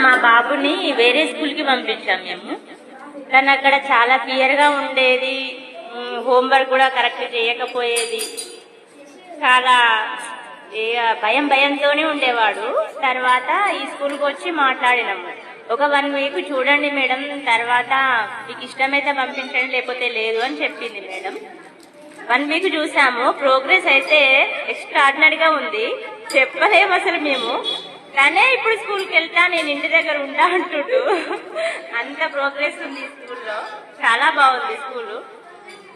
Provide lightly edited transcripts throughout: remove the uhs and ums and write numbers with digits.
మా బాబుని వేరే స్కూల్కి పంపించాం మేము. కానీ అక్కడ చాలా క్లియర్గా ఉండేది, హోంవర్క్ కూడా కరెక్ట్ చేయకపోయేది, చాలా భయంతోనే ఉండేవాడు. తర్వాత ఈ స్కూల్కి వచ్చి మాట్లాడినాము. ఒక 1 వీక్ చూడండి మేడం, తర్వాత మీకు ఇష్టమైతే పంపించండి, లేకపోతే లేదు అని చెప్పింది మేడం. 1 వీక్ చూసాము. ప్రోగ్రెస్ అయితే ఎక్స్ట్రాడినరీగా ఉంది, చెప్పలేము అసలు మేము. కానీ ఇప్పుడు స్కూల్కి వెళ్తా, నేను ఇంటి దగ్గర ఉంటా అంటుండు. అంత ప్రోగ్రెస్ ఉంది స్కూల్లో, చాలా బాగుంది స్కూల్,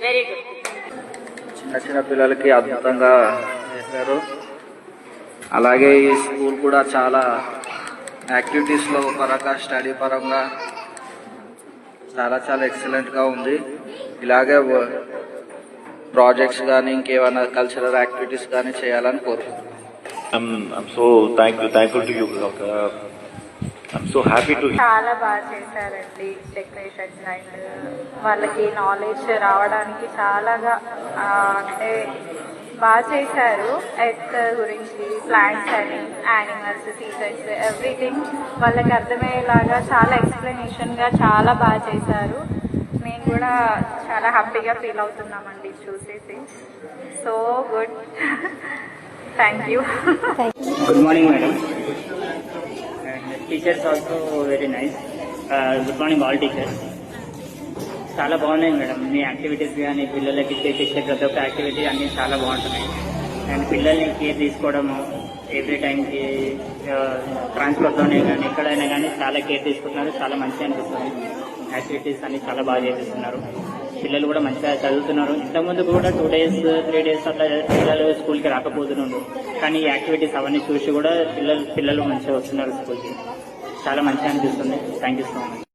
వెరీ గుడ్. చిన్న చిన్న పిల్లలకి అద్భుతంగా చేశారు. అలాగే ఈ స్కూల్ కూడా చాలా యాక్టివిటీస్లో పరంగా, స్టడీ పరంగా చాలా చాలా ఎక్సలెంట్గా ఉంది. ఇలాగే ప్రాజెక్ట్స్ కానీ ఇంకేమైనా కల్చరల్ యాక్టివిటీస్ కానీ చేయాలని కోరుకుంటున్నాను. I'm so thankful to you, doctor. I'm so happy to. చాలా బాగా చేశారండి డెకరేషన్స్, అండ్ వాళ్ళకి నాలెడ్జ్ రావడానికి చాలాగా అంటే బాగా చేశారు. ఎర్త్ గురించి, ప్లాంట్స్ అని, యానిమల్స్, సీజన్స్, ఎవ్రీథింగ్ వాళ్ళకి అర్థమయ్యేలాగా చాలా ఎక్స్ప్లెనేషన్గా చాలా బాగా చేశారు. మేము కూడా చాలా హ్యాపీగా ఫీల్ అవుతున్నామండి చూసేసి. So good. Thank you. Good morning madam. Teachers also very nice. Good morning all teachers. చాలా బాగున్నాయి మేడం మీ యాక్టివిటీస్ కానీ, పిల్లలకి చేసే ప్రతి ఒక్క యాక్టివిటీ అన్నీ చాలా బాగుంటున్నాయి. అండ్ పిల్లల్ని కేర్ తీసుకోవడము, ఎవ్రీ టైంకి ట్రాన్స్పోర్ట్లోనే కానీ ఎక్కడైనా కానీ చాలా కేర్ తీసుకుంటున్నారు. చాలా మంచిగా అనిపిస్తుంది. యాక్టివిటీస్ అన్ని చాలా బాగా చేపిస్తున్నారు. పిల్లలు కూడా మంచిగా చదువుతున్నారు. ఇంతకుముందు కూడా 2 days 3 days అట్లా పిల్లలు స్కూల్కి రాకపోతున్నారు. కానీ ఈ యాక్టివిటీస్ అవన్నీ చూసి కూడా పిల్లలు మంచిగా వస్తున్నారు స్కూల్కి. చాలా మంచిగా అనిపిస్తుంది. Thank you so much.